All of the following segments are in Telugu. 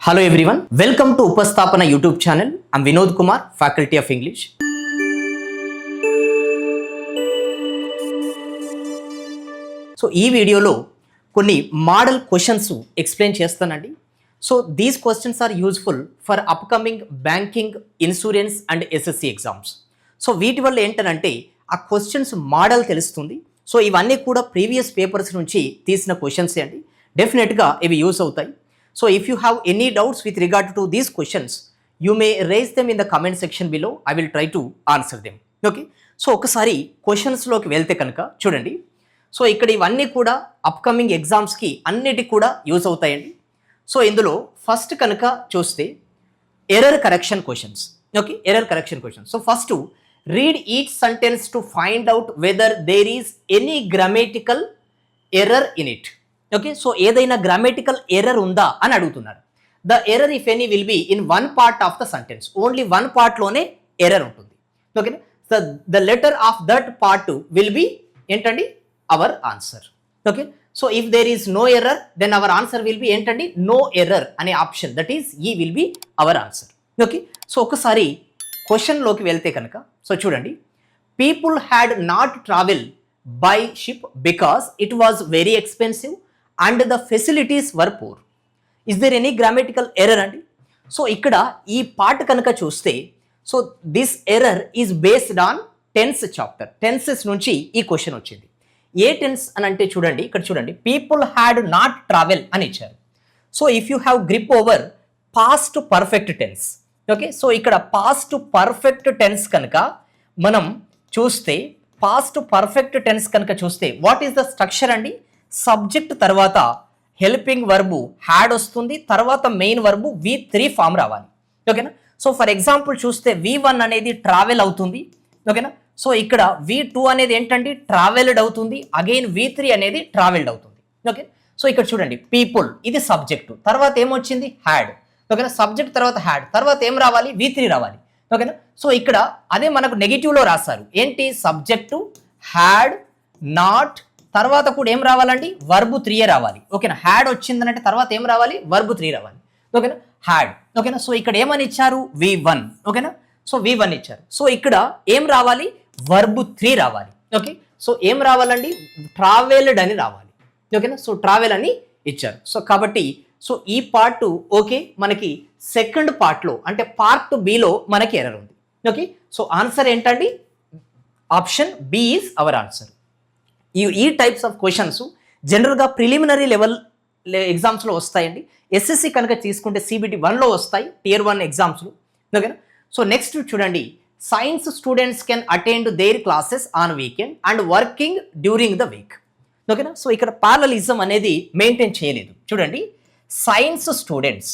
Hello everyone, welcome to Upasthapana YouTube channel. I'm Vinod Kumar, Faculty of English. So ఈ వీడియోలో కొన్ని మోడల్ క్వశ్చన్స్ ఎక్స్ప్లెయిన్ చేస్తానండి. So these questions are useful for upcoming banking, insurance and SSC exams. So వీటి వల్ల ఏంటంటే ఆ క్వశ్చన్స్ మోడల్ తెలుస్తుంది. సో ఇవన్నీ కూడా ప్రీవియస్ పేపర్స్ నుంచి తీసిన క్వశ్చన్స్ అండి. డెఫినెట్గా ఇవి యూజ్ అవుతాయి. So if you have any doubts with regard to these questions, you may raise them in the comment section below. I will try to answer them. Okay. So ఒకసారి క్వశ్చన్స్లోకి వెళ్తే కనుక చూడండి. సో ఇక్కడ ఇవన్నీ కూడా అప్కమింగ్ ఎగ్జామ్స్కి అన్నిటికి కూడా యూజ్ అవుతాయండి. సో ఇందులో ఫస్ట్ కనుక చూస్తే error correction questions. Okay, error correction questions. So first read each sentence to find out whether there is any grammatical error in it. Okay, so ఏదైనా గ్రామటికల్ ఎర్రర్ ఉందా అని అడుగుతున్నారు. The error if any will be in one part of the sentence. Only one పార్ట్లోనే ఎర్రర్ ఉంటుంది. ఓకేనా, so the letter of that part will be ఏంటండి our answer. Okay, so if there is no error then our answer will be ఏంటండి నో ఎర్రర్ అనే option, that is E will be our answer. Okay, so ఒకసారి క్వశ్చన్లోకి వెళ్తే కనుక సో చూడండి. People had not travel by ship because it was very expensive and the facilities were poor. Is there any grammatical error అండి? సో ఇక్కడ ఈ పార్ట్ కనుక చూస్తే so this error is based on tense chapter. Tenses నుంచి ఈ క్వశ్చన్ వచ్చింది. ఏ టెన్స్ అని అంటే చూడండి, ఇక్కడ చూడండి, పీపుల్ హ్యాడ్ నాట్ ట్రావెల్ అని ఇచ్చారు. So if you have grip over past perfect tense. Okay, so ఇక్కడ పాస్ట్ పర్ఫెక్ట్ టెన్స్ కనుక మనం చూస్తే, పాస్ట్ పర్ఫెక్ట్ టెన్స్ కనుక చూస్తే వాట్ ఈస్ ద స్ట్రక్చర్ అండి? సబ్జెక్ట్ తర్వాత హెల్పింగ్ వర్బు హ్యాడ్ వస్తుంది, తర్వాత మెయిన్ వర్బు V3 ఫామ్ రావాలి. ఓకేనా, సో ఫర్ ఎగ్జాంపుల్ చూస్తే V1 అనేది ట్రావెల్ అవుతుంది. ఓకేనా, సో ఇక్కడ V2 అనేది ఏంటంటే ట్రావెల్డ్ అవుతుంది, అగైన్ V3 అనేది ట్రావెల్డ్ అవుతుంది. ఓకే, సో ఇక్కడ చూడండి పీపుల్ ఇది సబ్జెక్టు, తర్వాత ఏమొచ్చింది హ్యాడ్. ఓకేనా, సబ్జెక్ట్ తర్వాత హ్యాడ్, తర్వాత ఏం రావాలి V3 రావాలి. ఓకేనా, సో ఇక్కడ అదే మనకు నెగిటివ్లో రాశారు ఏంటి, సబ్జెక్టు హ్యాడ్ నాట్, తర్వాత కూడా ఏం రావాలండి వర్బు 3 రావాలి. ఓకేనా, హ్యాడ్ వచ్చిందనంటే తర్వాత ఏం రావాలి వర్బు 3 రావాలి. ఓకేనా, హ్యాడ్. ఓకేనా, సో ఇక్కడ ఏమని ఇచ్చారు V1. ఓకేనా, సో V1 ఇచ్చారు. సో ఇక్కడ ఏం రావాలి వర్బు 3 రావాలి. ఓకే, సో ఏం రావాలండి ట్రావెల్డ్ అని రావాలి. ఓకేనా, సో ట్రావెల్ అని ఇచ్చారు. సో కాబట్టి సో ఈ పార్ట్ ఓకే, మనకి సెకండ్ పార్ట్లో అంటే పార్ట్ బిలో మనకి ఎర్రర్ ఉంది. ఓకే, సో ఆన్సర్ ఏంటండి option B is our answer. ఈ టైప్స్ ఆఫ్ క్వశ్చన్స్ జనరల్గా ప్రిలిమినరీ లెవెల్ ఎగ్జామ్స్లో వస్తాయండి. ఎస్ఎస్సి కనుక తీసుకుంటే CBT 1లో వస్తాయి, Tier 1 ఎగ్జామ్స్లో. ఓకేనా, సో నెక్స్ట్ చూడండి, science students can attend their classes on weekend and working during the week. ఓకేనా, సో ఇక్కడ పారలలిజం అనేది మెయింటైన్ చేయలేదు. చూడండి సైన్స్ స్టూడెంట్స్.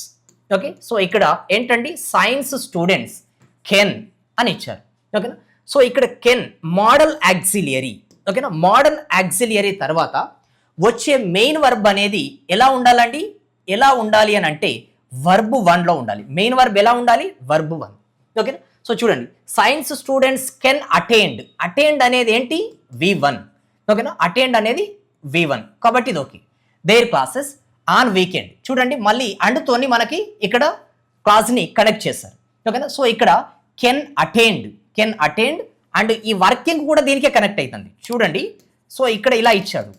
ఓకే, సో ఇక్కడ ఏంటండి సైన్స్ స్టూడెంట్స్ కెన్ అని ఇచ్చారు. ఓకేనా, సో ఇక్కడ కెన్ మోడల్ యాక్సిలియరీ. ఓకేనా, మోడర్న్ యాక్సిలియరీ తర్వాత వచ్చే మెయిన్ వర్బ్ అనేది ఎలా ఉండాలండి, ఎలా ఉండాలి అని అంటే వర్బు 1లో ఉండాలి. మెయిన్ వర్బ్ ఎలా ఉండాలి వర్బు 1. ఓకేనా, సో చూడండి science students can attend, attend అనేది ఏంటి V1. ఓకేనా, అటెండ్ అనేది V1 కాబట్టి ఇది okay. Their classes on weekend. చూడండి మళ్ళీ అండ్తోని మనకి ఇక్కడ క్లాస్ని కనెక్ట్ చేశారు. ఓకేనా, సో ఇక్కడ కెన్ అటెండ్ అండ్ ఈ వర్కింగ్ కూడా దీనికే కనెక్ట్ అవుతుంది. చూడండి సో ఇక్కడ ఇలా ఇచ్చాడు.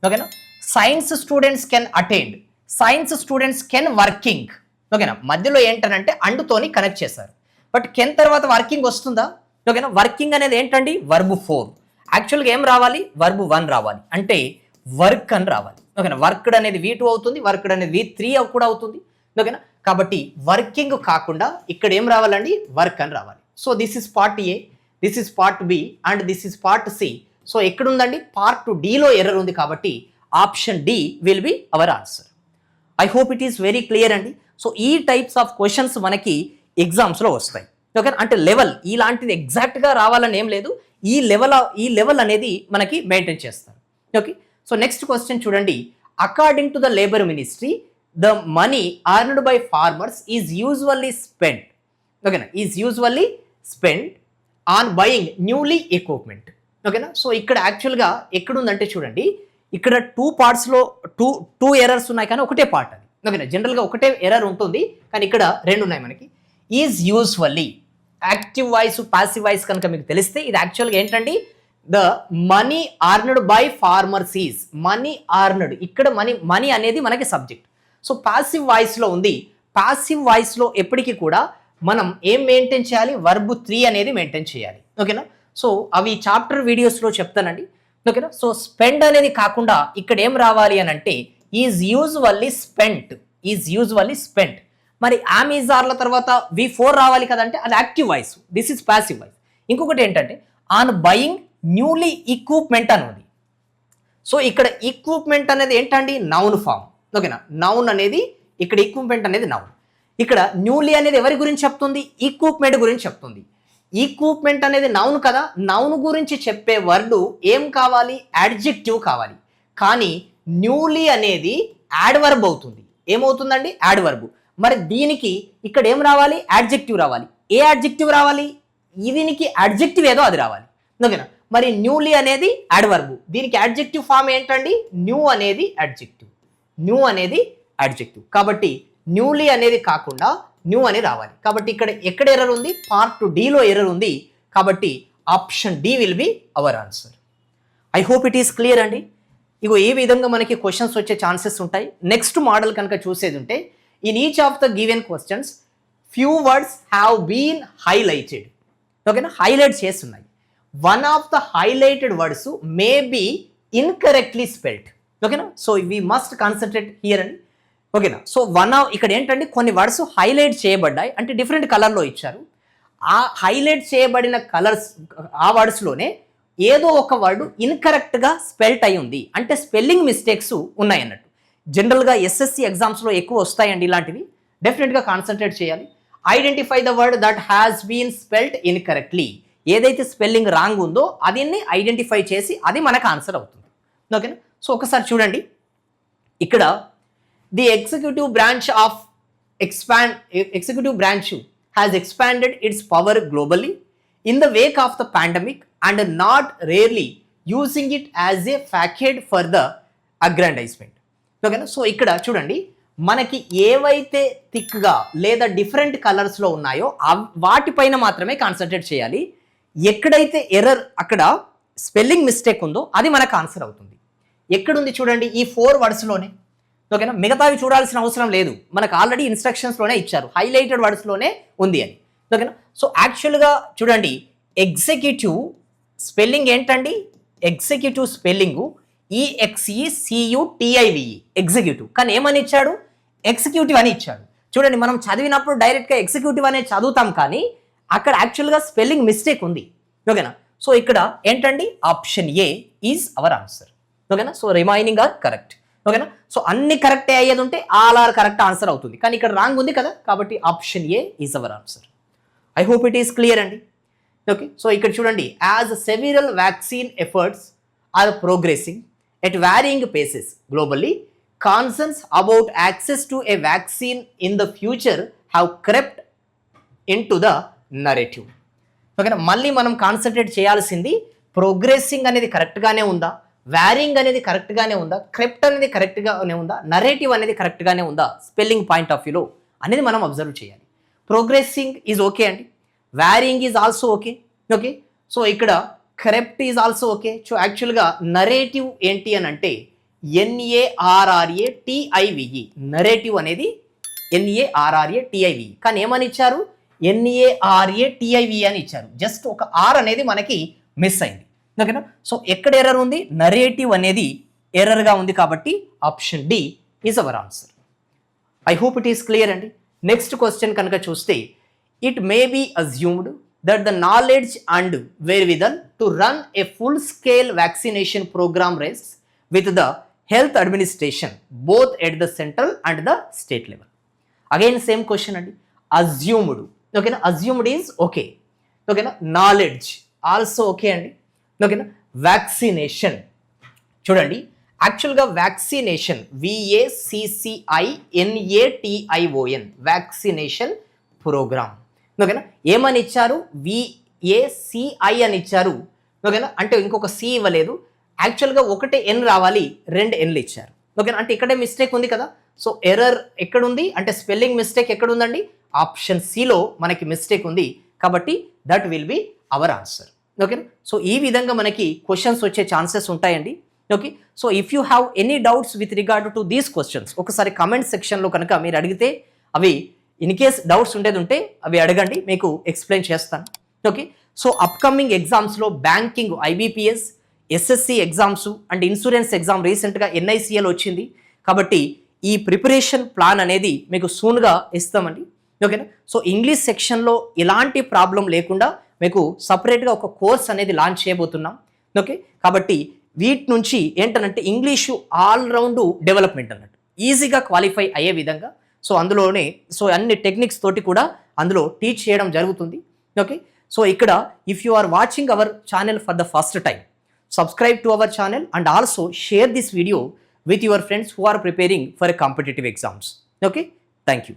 ఓకేనా, science students can attend, science students can working. ఓకేనా, మధ్యలో ఏంటనంటే అండుతోని కనెక్ట్ చేశారు. బట్ కెన్ తర్వాత వర్కింగ్ వస్తుందా? ఓకేనా, వర్కింగ్ అనేది ఏంటండి వర్బు 4. యాక్చువల్గా ఏం రావాలి వర్బు 1 రావాలి, అంటే వర్క్ అని రావాలి. ఓకేనా, వర్క్డ్ అనేది V2 అవుతుంది, వర్క్డ్ అనేది V3 కూడా అవుతుంది. ఓకేనా, కాబట్టి వర్కింగ్ కాకుండా ఇక్కడ ఏం రావాలండి వర్క్ అని రావాలి. So this is part A, this is part B and this is part C. So ఎక్కడుందండి పార్ట్ డిలో ఎర్రర్ ఉంది కాబట్టి option D will be our answer. I hope it is very clear అండి. సో ఈ టైప్స్ ఆఫ్ క్వశ్చన్స్ మనకి ఎగ్జామ్స్లో వస్తాయి. ఓకే, అంటే లెవెల్ ఇలాంటిది ఎగ్జాక్ట్గా రావాలని ఏం లేదు, ఈ లెవెల్ అనేది మనకి మెయింటైన్ చేస్తారు. ఓకే, సో నెక్స్ట్ క్వశ్చన్ చూడండి, according to the labour ministry the money earned by farmers is usually spend. ఓకేనా, is usually spend on buying newly equipment. ఓకేనా, సో ఇక్కడ యాక్చువల్గా ఎక్కడుందంటే చూడండి, ఇక్కడ 2 పార్ట్స్లో టూ ఎర్రర్స్ ఉన్నాయి కానీ ఒకటే పార్ట్ అది. ఓకేనా, జనరల్గా ఒకటే ఎర్రర్ ఉంటుంది కానీ ఇక్కడ రెండు ఉన్నాయి మనకి. Is usually active voice passive voice కనుక మీకు తెలిస్తే ఇది యాక్చువల్గా ఏంటండి, the money earned by farmers is money earned. ఇక్కడ మనీ అనేది మనకి సబ్జెక్ట్. సో పాసివ్ వాయిస్లో ఉంది. పాసివ్ వాయిస్లో ఎప్పటికీ కూడా మనం ఏం మెయింటైన్ చేయాలి, వర్బ్ 3 అనేది మెయింటైన్ చేయాలి. ఓకేనా, సో అవి చాప్టర్ వీడియోస్లో చెప్తానండి. ఓకేనా, సో స్పెండ్ అనేది కాకుండా ఇక్కడ ఏం రావాలి అని అంటే is usually spent, is usually spent. మరి ఆమ్ ఈజ్ ఆర్ల తర్వాత V4 రావాలి కదంటే అది active voice, this is passive voice. ఇంకొకటి ఏంటంటే ఆన్ బయింగ్ న్యూలీ ఎక్విప్మెంట్ అని ఉంది. సో ఇక్కడ ఎక్విప్మెంట్ అనేది ఏంటండి, నౌన్ ఫామ్. ఓకేనా, నౌన్ అనేది ఇక్కడ ఎక్విప్మెంట్ అనేది నౌన్. ఇక్కడ న్యూలీ అనేది ఎవరి గురించి చెప్తుంది, ఎక్విప్మెంట్ గురించి చెప్తుంది. ఈక్విప్మెంట్ అనేది నౌన్ కదా, నౌన్ గురించి చెప్పే వర్డ్ ఏం కావాలి, యాడ్జెక్టివ్ కావాలి. కానీ న్యూలీ అనేది యాడ్వర్బ్ అవుతుంది. ఏమవుతుందండి, యాడ్వర్బ్. మరి దీనికి ఇక్కడ ఏం రావాలి, యాడ్జెక్టివ్ రావాలి. ఏ యాడ్జెక్టివ్ రావాలి, దీనికి యాడ్జెక్టివ్ ఏదో అది రావాలి. ఓకేనా, మరి న్యూలీ అనేది యాడ్వర్బ్, దీనికి యాడ్జెక్టివ్ ఫామ్ ఏంటండి, న్యూ అనేది యాడ్జెక్టివ్, న్యూ అనేది యాడ్జెక్టివ్. కాబట్టి న్యూలీ అనేది కాకుండా న్యూ అని రావాలి. కాబట్టి ఇక్కడ ఎక్కడ ఎర్రర్ ఉంది, పార్ట్ డీలో ఎర్రర్ ఉంది. కాబట్టి option D will be our answer. I hope it is clear అండి. ఇగో ఈ విధంగా మనకి క్వశ్చన్స్ వచ్చే ఛాన్సెస్ ఉంటాయి. నెక్స్ట్ మోడల్ కనుక చూసేది ఉంటే in each of the given questions few words have been highlighted. ఓకేనా, హైలైట్ చేస్తున్నాయి. One of the highlighted words may be incorrectly spelled. ఓకేనా, so we must concentrate here అండి. ఓకేనా, సో ఇక్కడ ఏంటంటే కొన్ని వర్డ్స్ హైలైట్ చేయబడ్డాయి, అంటే డిఫరెంట్ కలర్లో ఇచ్చారు. ఆ హైలైట్ చేయబడిన కలర్స్ ఆ వర్డ్స్లోనే ఏదో ఒక వర్డ్ ఇన్కరెక్ట్గా స్పెల్ట్ అయి ఉంది, అంటే స్పెల్లింగ్ మిస్టేక్స్ ఉన్నాయి అన్నట్టు. జనరల్గా ఎస్ఎస్సి ఎగ్జామ్స్లో ఎక్కువ వస్తాయండి ఇలాంటివి. డెఫినెట్గా కాన్సన్ట్రేట్ చేయాలి. Identify the word that has been spelt incorrectly. ఏదైతే స్పెల్లింగ్ రాంగ్ ఉందో అదిని ఐడెంటిఫై చేసి అది మనకు ఆన్సర్ అవుతుంది. ఓకేనా, సో ఒకసారి చూడండి. ఇక్కడ the executive branch has expanded its power globally in the wake of the pandemic and not rarely using it as a facade for the aggrandizement. ఓకేనా, సో ఇక్కడ చూడండి మనకి ఏవైతే థిక్గా లేదా డిఫరెంట్ కలర్స్లో ఉన్నాయో వాటిపైన మాత్రమే కాన్సన్ట్రేట్ చేయాలి. ఎక్కడైతే ఎర్రర్ అక్కడ స్పెల్లింగ్ మిస్టేక్ ఉందో అది మనకు ఆన్సర్ అవుతుంది. ఎక్కడుంది చూడండి, ఈ 4 వర్డ్స్లోనే. ఓకేనా, మిగతావి చూడాల్సిన అవసరం లేదు, మనకు ఆల్రెడీ ఇన్స్ట్రక్షన్స్లోనే ఇచ్చారు, హైలైటెడ్ వర్డ్స్లోనే ఉంది అని. ఓకేనా, సో యాక్చువల్గా చూడండి ఎగ్జిక్యూటివ్ స్పెల్లింగ్ ఏంటండి, ఎగ్జిక్యూటివ్ స్పెల్లింగ్ EXECUTIVE ఎగ్జిక్యూటివ్. కానీ ఏమని ఇచ్చాడు, ఎగ్జిక్యూటివ్ అని ఇచ్చాడు. చూడండి మనం చదివినప్పుడు డైరెక్ట్గా ఎగ్జిక్యూటివ్ అనే చదువుతాం, కానీ అక్కడ యాక్చువల్గా స్పెల్లింగ్ మిస్టేక్ ఉంది. ఓకేనా, సో ఇక్కడ ఏంటండి option A is our answer. ఓకేనా, సో రిమైనింగ్ ఆర్ కరెక్ట్. ఓకేనా, సో అన్ని కరెక్టే అయ్యేది ఉంటే ఆల్ ఆర్ కరెక్ట్ ఆన్సర్ అవుతుంది, కానీ ఇక్కడ రాంగ్ ఉంది కదా, కాబట్టి option A is our answer. I hope it is clear అండి. ఓకే, సో ఇక్కడ చూడండి as several vaccine efforts are progressing at varying paces globally, concerns about access to a vaccine in the future have crept into the narrative. ఓకేనా, మళ్ళీ మనం కాన్సన్ట్రేట్ చేయాల్సింది ప్రోగ్రెసింగ్ అనేది కరెక్ట్గానే ఉందా, వ్యారింగ్ అనేది కరెక్ట్గానే ఉందా, క్రెప్ట్ అనేది కరెక్ట్గానే ఉందా, నరేటివ్ అనేది కరెక్ట్గానే ఉందా, స్పెల్లింగ్ పాయింట్ ఆఫ్ వ్యూలో అనేది మనం అబ్జర్వ్ చేయాలి. ప్రోగ్రెసింగ్ ఈజ్ ఓకే అండి, varying is also okay. Okay, so ఇక్కడ correct is also okay. So యాక్చువల్గా నరేటివ్ ఏంటి అని అంటే NARRATIVE, నరేటివ్ అనేది NARRATIVE, కానీ ఏమని ఇచ్చారు, NARATIVE అని ఇచ్చారు. జస్ట్ ఒక ఆర్ అనేది మనకి మిస్ అయింది. ఓకేనా, సో ఎక్కడ ఎర్రర్ ఉంది, నరేటివ్ అనేది ఎర్రర్గా ఉంది, కాబట్టి option D is our answer. I hope it is clear అండి. నెక్స్ట్ క్వశ్చన్ కనుక చూస్తే it may be assumed that the knowledge and wherewithal to run a full-scale vaccination program rests with the health administration both at the central and the state level. Again same question andi, assumed. Okay na, assumed is okay. Okay na, knowledge also okay andi. Okay na, vaccination చూడండి యాక్చువల్గా వ్యాక్సినేషన్ VACCINATION వ్యాక్సినేషన్ ప్రోగ్రామ్. ఓకేనా, ఏమని ఇచ్చారు, VACI అని ఇచ్చారు. ఓకేనా, అంటే ఇంకొక సి ఇవ్వలేదు. యాక్చువల్గా ఒకటే ఎన్ రావాలి, 2 ఎన్లు ఇచ్చారు. ఓకేనా, అంటే ఇక్కడే మిస్టేక్ ఉంది కదా, సో ఎర్రర్ ఎక్కడుంది అంటే స్పెల్లింగ్ మిస్టేక్ ఎక్కడుందండి, ఆప్షన్ సిలో మనకి మిస్టేక్ ఉంది, కాబట్టి that will be our answer. ఓకేనా. సో ఈ విధంగా మనకి క్వశ్చన్స్ వచ్చే ఛాన్సెస్ ఉంటాయండి. Okay. So if you have any doubts with regard to these questions, ఒకసారి కమెంట్ సెక్షన్లో కనుక మీరు అడిగితే అవి ఇన్ కేస్ డౌట్స్ ఉండేది ఉంటే అవి అడగండి, మీకు ఎక్స్ప్లెయిన్ చేస్తాను. ఓకే. సో అప్కమింగ్ ఎగ్జామ్స్లో banking, IBPS, SSC exams and insurance exam రీసెంట్గా ఎన్ఐసిఎల్ వచ్చింది, కాబట్టి ఈ ప్రిపరేషన్ ప్లాన్ అనేది మీకు సూన్గా ఇస్తామండి. ఓకేనా. సో ఇంగ్లీష్ సెక్షన్లో ఎలాంటి ప్రాబ్లం లేకుండా మీకు సపరేట్గా ఒక కోర్స్ అనేది లాంచ్ చేయబోతున్నాం. ఓకే. కాబట్టి వీటి నుంచి ఏంటనంటే ఇంగ్లీషు ఆల్రౌండ్ డెవలప్మెంట్ అన్నట్టు ఈజీగా క్వాలిఫై అయ్యే విధంగా, సో అందులోనే సో అన్ని టెక్నిక్స్ తోటి కూడా అందులో టీచ్ చేయడం జరుగుతుంది. ఓకే. సో ఇక్కడ if you are watching our channel for the first time, subscribe to our channel and also share this video with your friends who are preparing for a competitive exams. Okay, thank you.